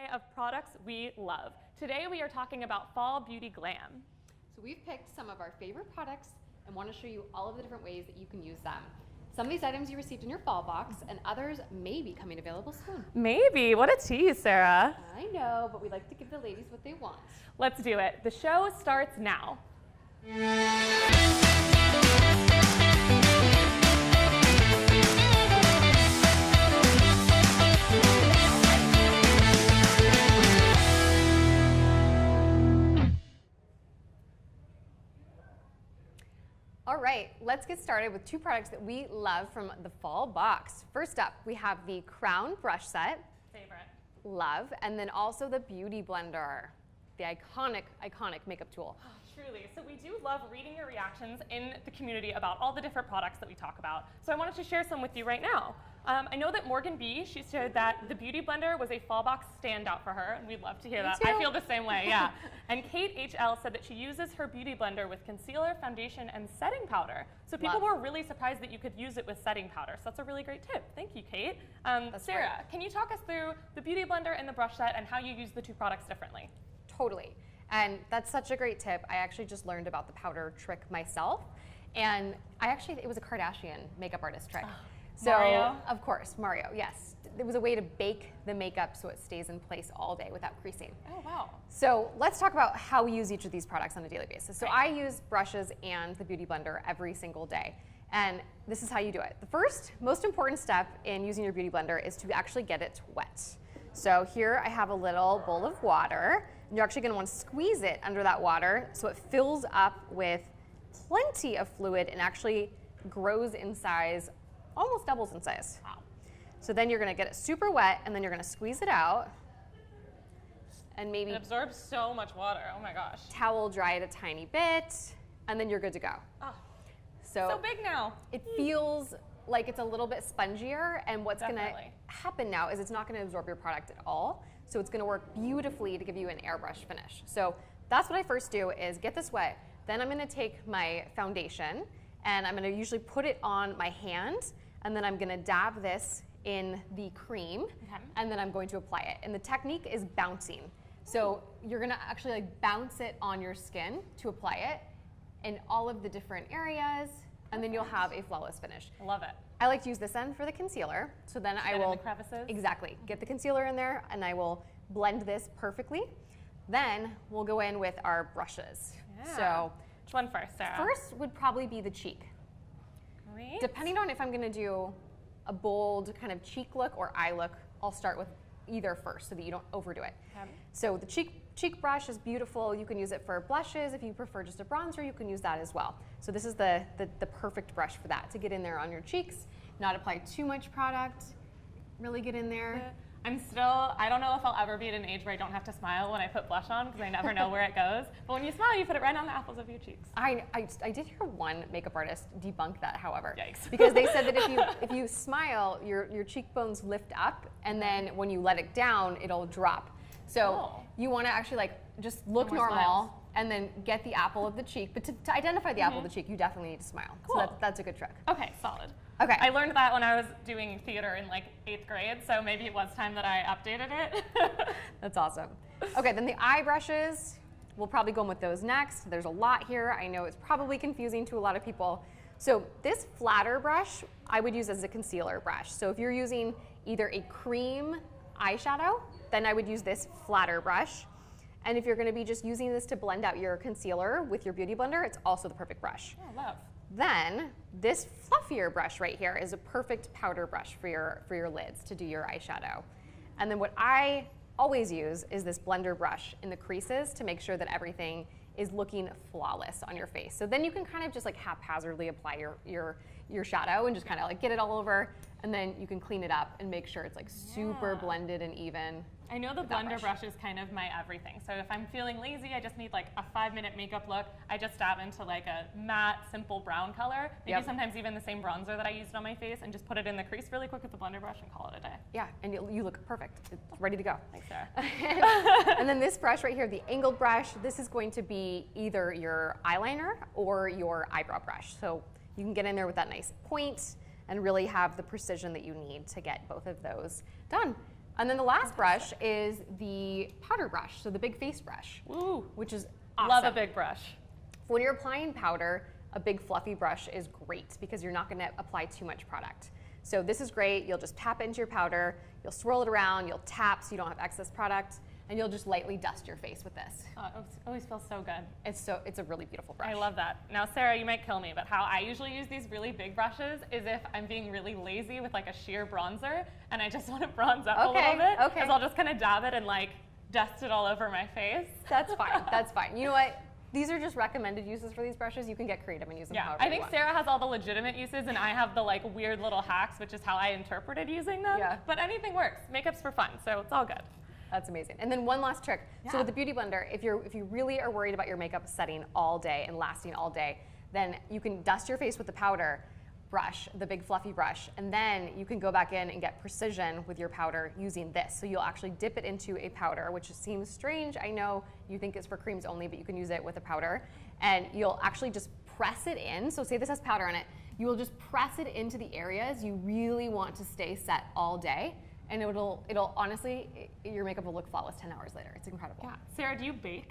Of products we love. Today we are talking about fall beauty glam. So we've picked some of our favorite products and want to show you all of the different ways that you can use them. Some of these items you received in your fall box and others may be coming available soon. Maybe. What a tease, Sarah. I know, but we like to give the ladies what they want. Let's do it. The show starts now. All right, let's get started with two products that we love from the fall box. First up, we have the Crown brush set. Favorite. Love. And then also the Beauty Blender, the iconic makeup tool. Oh, truly. So we do love reading your reactions in the community about all the different products that we talk about. So I wanted to share some with you right now. I know that Morgan B, she said that the Beauty Blender was a fall box standout for her, and we'd love to hear that. Too. I feel the same way, yeah. And Kate HL said that she uses her Beauty Blender with concealer, foundation, and setting powder. So people were really surprised that you could use it with setting powder. So that's a really great tip. Thank you, Kate. Sarah, great. Can you talk us through the Beauty Blender and the brush set and how you use the two products differently? Totally. And that's such a great tip. I actually just learned about the powder trick myself. And it was a Kardashian makeup artist trick. So, Mario? Of course, Mario, yes. It was a way to bake the makeup so it stays in place all day without creasing. Oh, wow. So let's talk about how we use each of these products on a daily basis. So I use brushes and the Beauty Blender every single day. And this is how you do it. The first, most important step in using your Beauty Blender is to actually get it wet. So here I have a little bowl of water. And you're actually going to want to squeeze it under that water so it fills up with plenty of fluid and actually grows in size, almost doubles in size. Wow. So then you're going to get it super wet and then you're going to squeeze it out and maybe It absorbs so much water. Oh my gosh. towel dry it a tiny bit and then you're good to go. Oh, So so big now. it feels like it's a little bit spongier, and what's going to Definitely. happen now is it's not going to absorb your product at all. So it's going to work beautifully to give you an airbrush finish. So that's what I first do is get this wet. Then I'm going to take my foundation and I'm going to usually put it on my hand, and then I'm going to dab this in the cream, and then I'm going to apply it. And the technique is bouncing. So you're going to actually like bounce it on your skin to apply it in all of the different areas, and then you'll have a flawless finish. I love it. I like to use this end for the concealer. So then I will in the crevices? Exactly. Get the concealer in there and I will blend this perfectly. Then we'll go in with our brushes. Yeah. So Which one first, Sarah? first would probably be the cheek. Great. Depending on if I'm going to do a bold kind of cheek look or eye look, I'll start with either first so that you don't overdo it. Okay. So the cheek brush is beautiful. You can use it for blushes. If you prefer just a bronzer, you can use that as well. So this is the perfect brush for that, to get in there on your cheeks, not apply too much product, really get in there. I don't know if I'll ever be at an age where I don't have to smile when I put blush on, because I never know where it goes. But when you smile, you put it right on the apples of your cheeks. I did hear one makeup artist debunk that, however. Yikes. Because they said that if you smile, your cheekbones lift up, and then when you let it down, it'll drop. So you want to actually like just look more normal smiles. and then get the apple of the cheek. But to identify the apple of the cheek, you definitely need to smile. Cool. So that's a good trick. Okay, solid. Okay. I learned that when I was doing theater in like 8th grade, so maybe it was time that I updated it. That's awesome. Okay, then the eye brushes, we'll probably go in with those next. There's a lot here. I know it's probably confusing to a lot of people. So this flatter brush, I would use as a concealer brush. So if you're using either a cream eyeshadow, then I would use this flatter brush. And if you're going to be just using this to blend out your concealer with your Beauty Blender, it's also the perfect brush. Oh, love. Then this fluffier brush right here is a perfect powder brush for your lids to do your eyeshadow. And then what I always use is this blender brush in the creases to make sure that everything is looking flawless on your face. So then you can kind of just like haphazardly apply your shadow and just kind of like get it all over, and then you can clean it up and make sure it's like super blended and even. I know the blender brush is kind of my everything. So if I'm feeling lazy, I just need like a 5-minute makeup look, I just dab into like a matte, simple brown color. Maybe sometimes even the same bronzer that I used on my face, and just put it in the crease really quick with the blender brush and call it a day. Yeah, and you look perfect. It's ready to go. Thanks, Sarah. And then this brush right here, the angled brush, this is going to be either your eyeliner or your eyebrow brush. So you can get in there with that nice point and really have the precision that you need to get both of those done. And then the last brush is the powder brush, so the big face brush, Ooh, which is awesome. love a big brush. When you're applying powder, a big fluffy brush is great because you're not going to apply too much product. So this is great. You'll just tap it into your powder, you'll swirl it around, you'll tap so you don't have excess product, and you'll just lightly dust your face with this. Oh, it always feels so good. It's a really beautiful brush. I love that. Now, Sarah, you might kill me, but how I usually use these really big brushes is if I'm being really lazy with like a sheer bronzer and I just want to bronze up a little bit. Okay. Because I'll just kind of dab it and like dust it all over my face. That's fine. That's fine. You know what? These are just recommended uses for these brushes. You can get creative and use them however I you think want. Sarah has all the legitimate uses and I have the like weird little hacks, which is how I interpreted using them. Yeah. But anything works. Makeup's for fun, so it's all good. That's amazing. And then one last trick. Yeah. So with the Beauty Blender, if you really are worried about your makeup setting all day and lasting all day, then you can dust your face with the powder brush, the big fluffy brush, and then you can go back in and get precision with your powder using this. So you'll actually dip it into a powder, which seems strange. I know you think it's for creams only, but you can use it with a powder. And you'll actually just press it in. So say this has powder on it. You will just press it into the areas you really want to stay set all day. And it'll honestly, your makeup will look flawless 10 hours later. It's incredible. Yeah. Sarah, do you bake?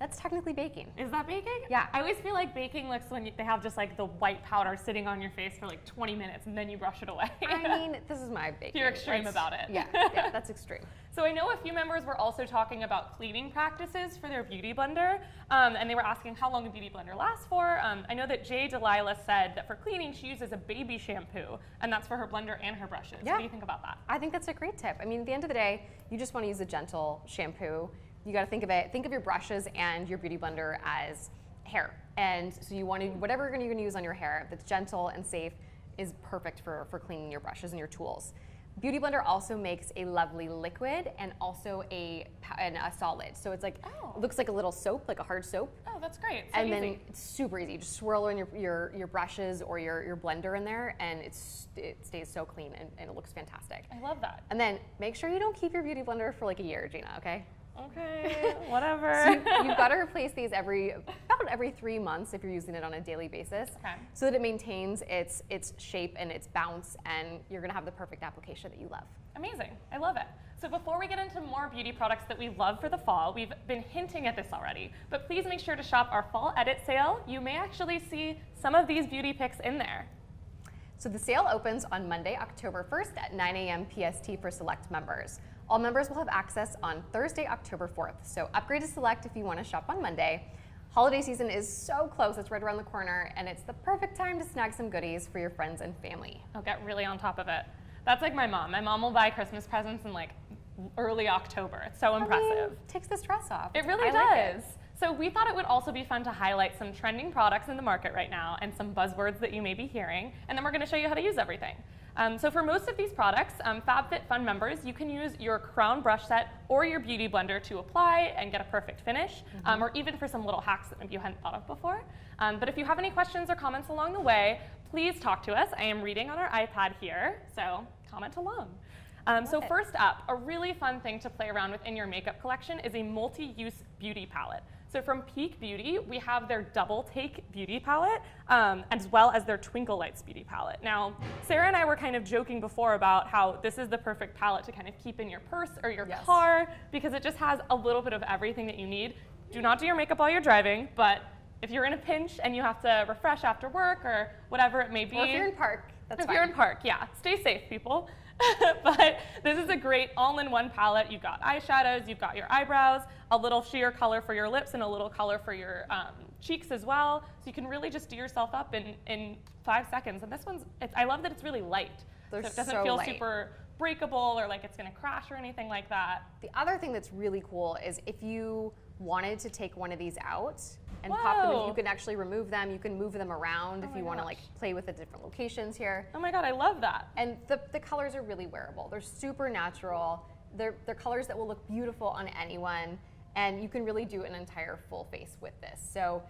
That's technically baking. Is that baking? Yeah. I always feel like baking looks when they have just like the white powder sitting on your face for like 20 minutes and then you brush it away. I mean, this is my baking. You're extreme about it. Yeah, that's extreme. So I know a few members were also talking about cleaning practices for their Beauty Blender, and they were asking how long a Beauty Blender lasts for. I know that Jay Delilah said that for cleaning she uses a baby shampoo, and that's for her blender and her brushes. Yeah. What do you think about that? I think that's a great tip. I mean, at the end of the day, you just want to use a gentle shampoo. You got to think of your brushes and your Beauty Blender as hair. And so you want to, whatever you're going to use on your hair that's gentle and safe is perfect for cleaning your brushes and your tools. Beauty Blender also makes a lovely liquid and also a solid. So it's like, it looks like a little soap, like a hard soap. Oh, that's great. So and easy. then it's super easy. You just swirl in your brushes or your blender in there, and it stays so clean and it looks fantastic. I love that. And then make sure you don't keep your Beauty Blender for like a year, Gina, okay? Okay, whatever. So you've got to replace these about every 3 months if you're using it on a daily basis, Okay. so that it maintains its shape and its bounce, and you're going to have the perfect application that you love. Amazing. I love it. So before we get into more beauty products that we love for the fall, we've been hinting at this already, but please make sure to shop our fall edit sale. You may actually see some of these beauty picks in there. So the sale opens on Monday, October 1st at 9 a.m. PST for select members. All members will have access on Thursday, October 4th. So upgrade to select if you want to shop on Monday. Holiday season is so close, it's right around the corner, and it's the perfect time to snag some goodies for your friends and family. I'll get really on top of it. That's like my mom. My mom will buy Christmas presents in like early October. It's so impressive. I mean, takes the stress off. It really I like does. So we thought it would also be fun to highlight some trending products in the market right now and some buzzwords that you may be hearing, and then we're going to show you how to use everything. So for most of these products, FabFitFun members, you can use your Crown brush set or your Beauty Blender to apply and get a perfect finish, or even for some little hacks that maybe you hadn't thought of before. But if you have any questions or comments along the way, please talk to us. I am reading on our iPad here, so comment along. So first up, a really fun thing to play around with in your makeup collection is a multi-use beauty palette. So from Peak Beauty, we have their Double Take Beauty Palette, as well as their Twinkle Lights Beauty Palette. Now, Sarah and I were kind of joking before about how this is the perfect palette to kind of keep in your purse or your car, because it just has a little bit of everything that you need. Do not do your makeup while you're driving, but if you're in a pinch and you have to refresh after work or whatever it may be. Or if you're in park, that's fine. If you're in park, yeah. Stay safe, people. But this is a great all-in-one palette. You've got eyeshadows, you've got your eyebrows, a little sheer color for your lips, and a little color for your cheeks as well. So you can really just do yourself up in 5 seconds. And this one's, I love that it's really light. So it doesn't feel super breakable or like it's going to crash or anything like that. The other thing that's really cool is if you wanted to take one of these out and pop them in, you can actually remove them. You can move them around if you want to like play with the different locations here. Oh my God, I love that. And the colors are really wearable. They're super natural. They're colors that will look beautiful on anyone, and you can really do an entire full face with this. So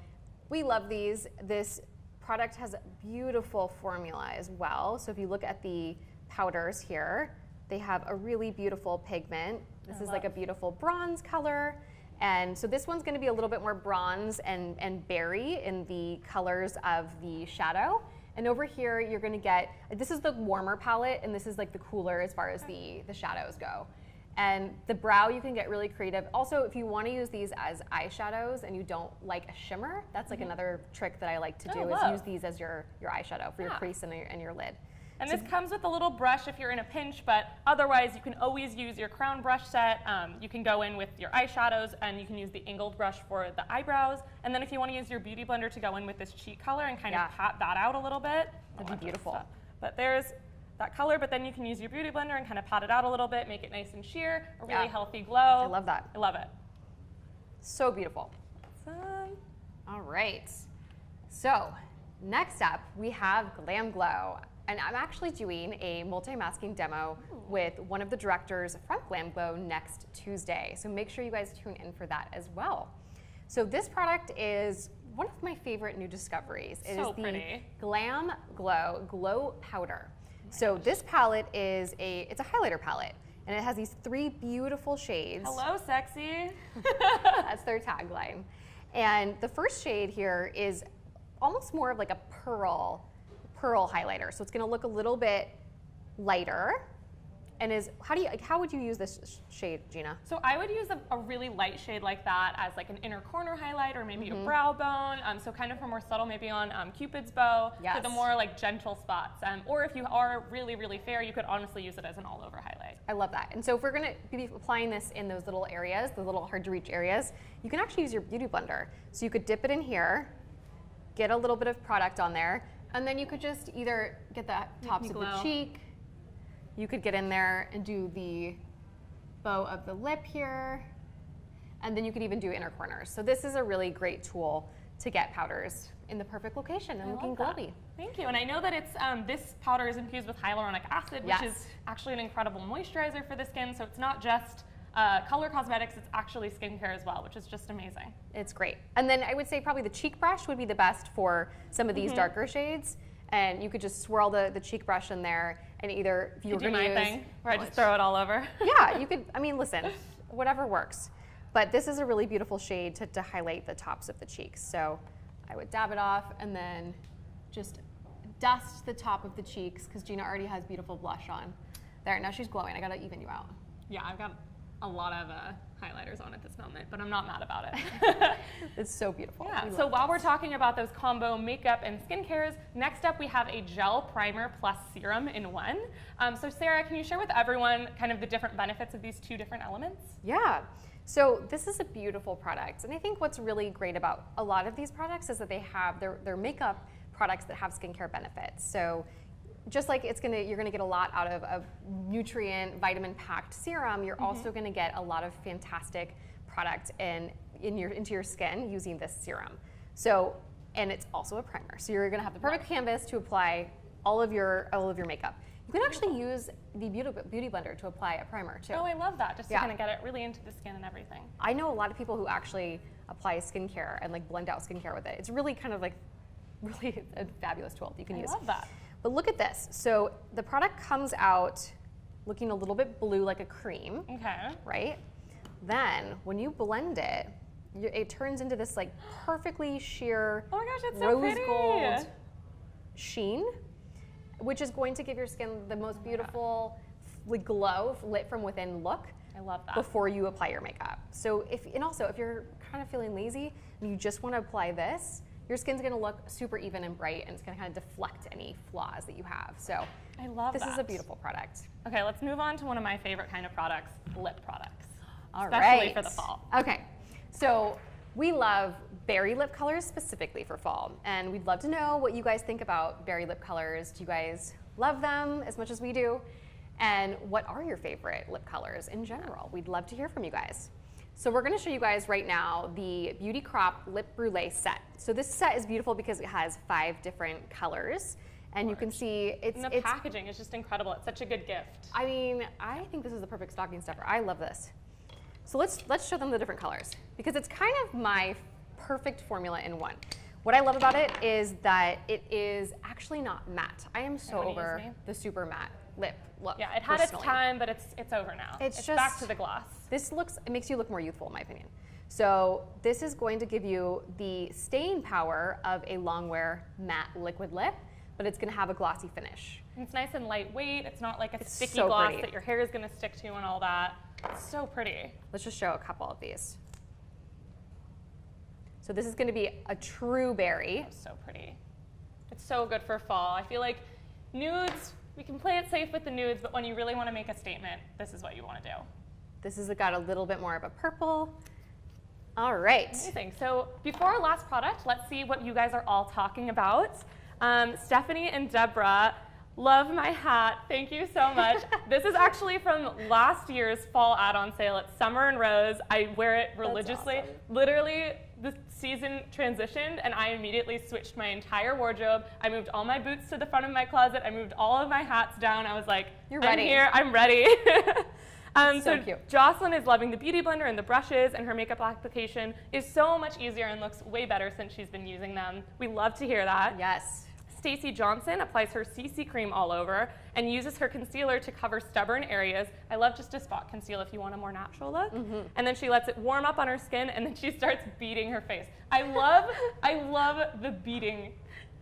we love these. This product has a beautiful formula as well. So if you look at the powders here, they have a really beautiful pigment. This is like a beautiful bronze color. And so this one's going to be a little bit more bronze and berry in the colors of the shadow. And over here, you're going to get, this is the warmer palette, and this is like the cooler as far as the shadows go. And the brow, you can get really creative. Also, if you want to use these as eyeshadows and you don't like a shimmer, that's like another trick that I like to do is use these as your eyeshadow for your crease and your lid. And this comes with a little brush if you're in a pinch, but otherwise you can always use your crown brush set. You can go in with your eyeshadows, and you can use the angled brush for the eyebrows. And then if you want to use your beauty blender to go in with this cheek color and kind of pat that out a little bit. That'd be beautiful. But there's that color, but then you can use your beauty blender and kind of pat it out a little bit, make it nice and sheer, a really healthy glow. I love that. I love it. So beautiful. Awesome. All right. So next up, we have Glam Glow. And I'm actually doing a multi-masking demo with one of the directors from Glam Glow next Tuesday. So make sure you guys tune in for that as well. So this product is one of my favorite new discoveries. It is the Glam Glow Glow Powder. So this palette is it's a highlighter palette, and it has these 3 beautiful shades. Hello, sexy. That's their tagline. And the first shade here is almost more of like a pearl highlighter. So it's going to look a little bit lighter. And how would you use this shade, Gina? So I would use a really light shade like that as like an inner corner highlight, or maybe a brow bone. So kind of for more subtle, maybe on Cupid's bow, for the more like gentle spots. Or if you are really, really fair, you could honestly use it as an all over highlight. I love that. And so if we're going to be applying this in those little areas, the little hard to reach areas, you can actually use your beauty blender. So you could dip it in here, get a little bit of product on there, and then you could just either get the tops of the cheek, you could get in there and do the bow of the lip here, and then you could even do inner corners. So this is a really great tool to get powders in the perfect location and looking glowy. Thank you. And I know that it's this powder is infused with hyaluronic acid, which is actually an incredible moisturizer for the skin. So it's not just color cosmetics, it's actually skincare as well, which is just amazing. It's great. And then I would say probably the cheek brush would be the best for some of these darker shades. And you could just swirl the cheek brush in there, and either if you were going to use thing where I just throw it all over. Yeah, you could. I mean, listen, whatever works. But this is a really beautiful shade to highlight the tops of the cheeks. So I would dab it off and then just dust the top of the cheeks, because Gina already has beautiful blush on. There, now she's glowing. I gotta even you out. Yeah, I've got a lot of highlighters on at this moment, but I'm not mad about it. It's so beautiful. Yeah, so while we're talking about those combo makeup and skincares, next up we have a gel primer plus serum in one. So Sarah, can you share with everyone kind of the different benefits of these 2 different elements? Yeah. So this is a beautiful product, and I think what's really great about a lot of these products is that they have their makeup products that have skincare benefits. So just like you're gonna get a lot out of a nutrient, vitamin-packed serum, you're also gonna get a lot of fantastic product into your skin using this serum. So, and it's also a primer. So you're gonna have the perfect canvas to apply all of your makeup. You can actually use the beauty blender to apply a primer too. Oh, I love that, just to kind of get it really into the skin and everything. I know a lot of people who actually apply skincare and like blend out skincare with it. It's really kind of like really a fabulous tool that you can use. I love that. But look at this. So the product comes out looking a little bit blue, like a cream. Okay. Right? Then when you blend it, it turns into this like perfectly sheer rose gold sheen, which is going to give your skin the most beautiful glow, lit from within look. I love that. Before you apply your makeup. So if you're kind of feeling lazy and you just want to apply this, your skin's gonna look super even and bright, and it's gonna kind of deflect any flaws that you have. So I love this that. is a beautiful product. Okay, let's move on to one of my favorite kind of products, lip products. All especially right. for the fall. Okay, so we love berry lip colors specifically for fall, and we'd love to know what you guys think about berry lip colors. Do you guys love them as much as we do? And what are your favorite lip colors in general? We'd love to hear from you guys. So we're going to show you guys right now the Beauty Crop Lip Brulee set. So this set is beautiful because it has 5 different colors, and you can see it's packaging is just incredible. It's such a good gift. I mean, I think this is the perfect stocking stuffer. I love this. So let's show them the different colors, because it's kind of my perfect formula in one. What I love about it is that it is actually not matte. I am so over the super matte lip look. Yeah, it had its time, but it's over now. It's just back to the gloss. It makes you look more youthful, in my opinion. So this is going to give you the staying power of a longwear matte liquid lip, but it's going to have a glossy finish. And it's nice and lightweight. It's not like a sticky gloss that your hair is going to stick to and all that. It's so pretty. Let's just show a couple of these. So this is going to be a true berry. It's so pretty. It's so good for fall. I feel like nudes, we can play it safe with the nudes, but when you really want to make a statement, this is what you want to do. This has got a little bit more of a purple. All right. Amazing. So before our last product, let's see what you guys are all talking about. Stephanie and Deborah, love my hat. Thank you so much. This is actually from last year's fall add-on sale at Summer and Rose. I wear it religiously. Awesome. Literally, the season transitioned and I immediately switched my entire wardrobe. I moved all my boots to the front of my closet. I moved all of my hats down. I was like, You're ready. I'm here, I'm ready. So cute. Jocelyn is loving the Beauty Blender and the brushes, and her makeup application is so much easier and looks way better since she's been using them. We love to hear that. Yes. Stacey Johnson applies her CC cream all over and uses her concealer to cover stubborn areas. I love just to spot conceal if you want a more natural look. And then she lets it warm up on her skin, and then she starts beating her face. I love the beating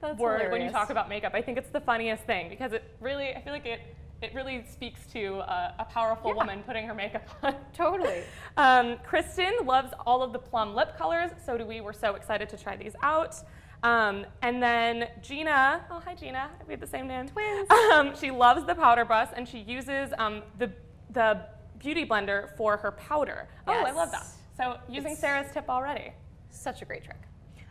word hilarious. when you talk about makeup. I think it's the funniest thing because it really, I feel like it really speaks to a powerful woman putting her makeup on. Totally. Kristen loves all of the plum lip colors. So do we. We're so excited to try these out. And then Gina, oh hi Gina, we have the same name. Twins. She loves the powder brush and she uses the Beauty Blender for her powder. Oh, I love that. So using Sarah's tip already. Such a great trick.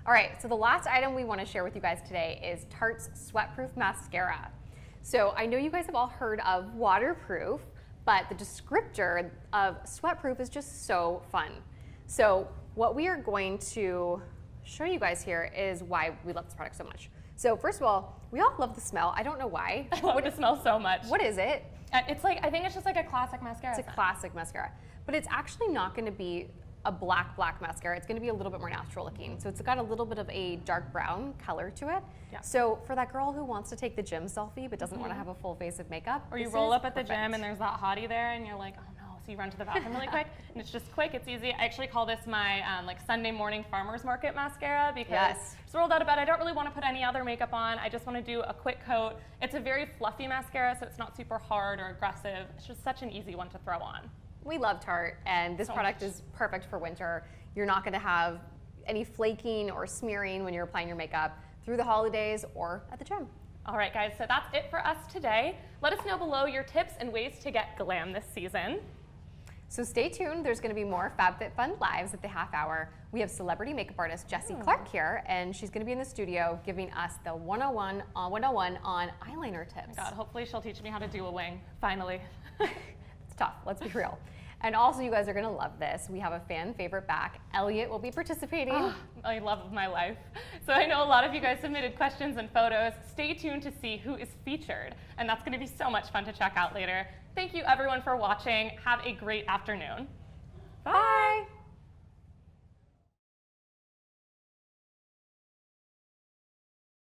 All right, so the last item we want to share with you guys today is Tarte's Sweatproof Mascara. So I know you guys have all heard of waterproof, but the descriptor of sweatproof is just so fun. So what we are going to show you guys here is why we love this product so much. So first of all, we all love the smell. I don't know why. I love the smell so much. What is it? It's like, I think it's just like a classic mascara. It's a classic mascara, but it's actually not going to be a black mascara. It's going to be a little bit more natural looking. So it's got a little bit of a dark brown color to it. Yeah. So for that girl who wants to take the gym selfie but doesn't want to have a full face of makeup, Or you this roll is up at the perfect. gym and there's that hottie there and you're like, oh no, so you run to the bathroom really quick. And it's just quick, it's easy. I actually call this my like Sunday morning farmer's market mascara because just rolled out of bed, I don't really want to put any other makeup on. I just want to do a quick coat. It's a very fluffy mascara, so it's not super hard or aggressive. It's just such an easy one to throw on. We love Tarte, and this product is perfect for winter. You're not going to have any flaking or smearing when you're applying your makeup through the holidays or at the gym. All right, guys, so that's it for us today. Let us know below your tips and ways to get glam this season. So stay tuned. There's going to be more FabFitFun lives at the half hour. We have celebrity makeup artist Jessie Clark here, and she's going to be in the studio giving us the 101 on eyeliner tips. God, hopefully she'll teach me how to do a wing, finally. It's tough, let's be real. And also, you guys are going to love this. We have a fan favorite back. Elliot will be participating. Oh, my love of my life. So I know a lot of you guys submitted questions and photos. Stay tuned to see who is featured, and that's going to be so much fun to check out later. Thank you, everyone, for watching. Have a great afternoon. Bye.